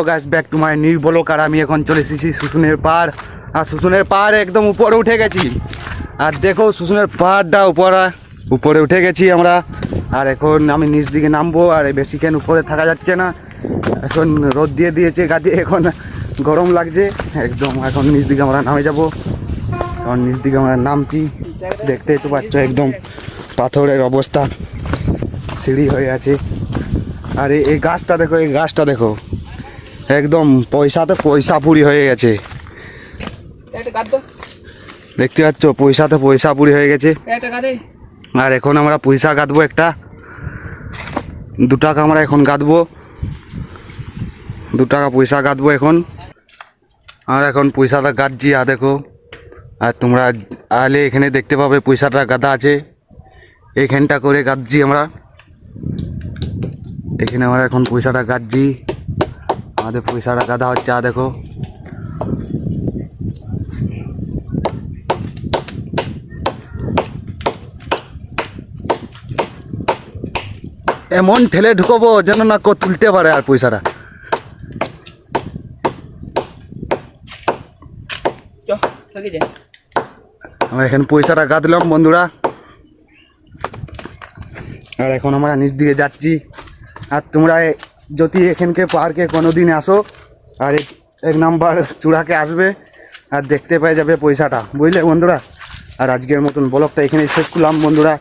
Guys back to my new blog. আর আমি এখন চলে এসেছি শুশুনের পাহাড়। আর শুশুনের পাহাড়ে একদম উপরে উঠে গেছি। আর দেখো শুশুনের পাহাড়টা উপরে উঠে গেছি আমরা। আর এখন আমি নিচ দিকে নামবো। আর বেশিক্ষণ উপরে থাকা যাচ্ছে না, এখন রোদ দিয়ে দিয়েছে গাছে, এখন গরম লাগছে একদম। এখন নিচ দিকে আমরা নামে যাব। এখন নিচ দিকে আমরা নামছি, দেখতেই তো পাচ্ছ একদম পাথরের অবস্থা, সিঁড়ি হয়ে আছে। আর এই গাছটা দেখো, এই গাছটা দেখো একদম পয়সাতে পয়সা পুরি হয়ে গেছে। দেখতে পাচ্ছ পয়সাতে পয়সা পুরি হয়ে গেছে। আর এখন আমরা পয়সা গাঁদবো, একটা 2 টাকা আমরা এখন গাঁদবো, 2 টাকা পয়সা গাঁদবো এখন। আর এখন পয়সাটা গাঁদছি। আর দেখো, আর তোমরা আলে এখানে দেখতে পাবে পয়সাটা গাঁদা আছে। এইখানটা করে গাঁদছি আমরা, এখানে আমরা এখন পয়সাটা গাঁদছি। আমাদের পয়সাটা গাঁদা হচ্ছে। আর দেখো এমন ঠেলে ঢুকবো যেন না কেউ তুলতে পারে। আর পয়সাটা আমরা এখানে পয়সাটা গাঁদলাম বন্ধুরা। আর এখন আমরা নিচ দিকে যাচ্ছি। আর তোমরা যদি এখানকে পার্কে কোনো দিন আসো, আর 1 নাম্বার চূড়াকে আসবে আর দেখতে পেয়ে যাবে পয়সাটা, বুঝলে বন্ধুরা। আর আজকের মতন ব্লগটা এখানে শেষ করলাম বন্ধুরা।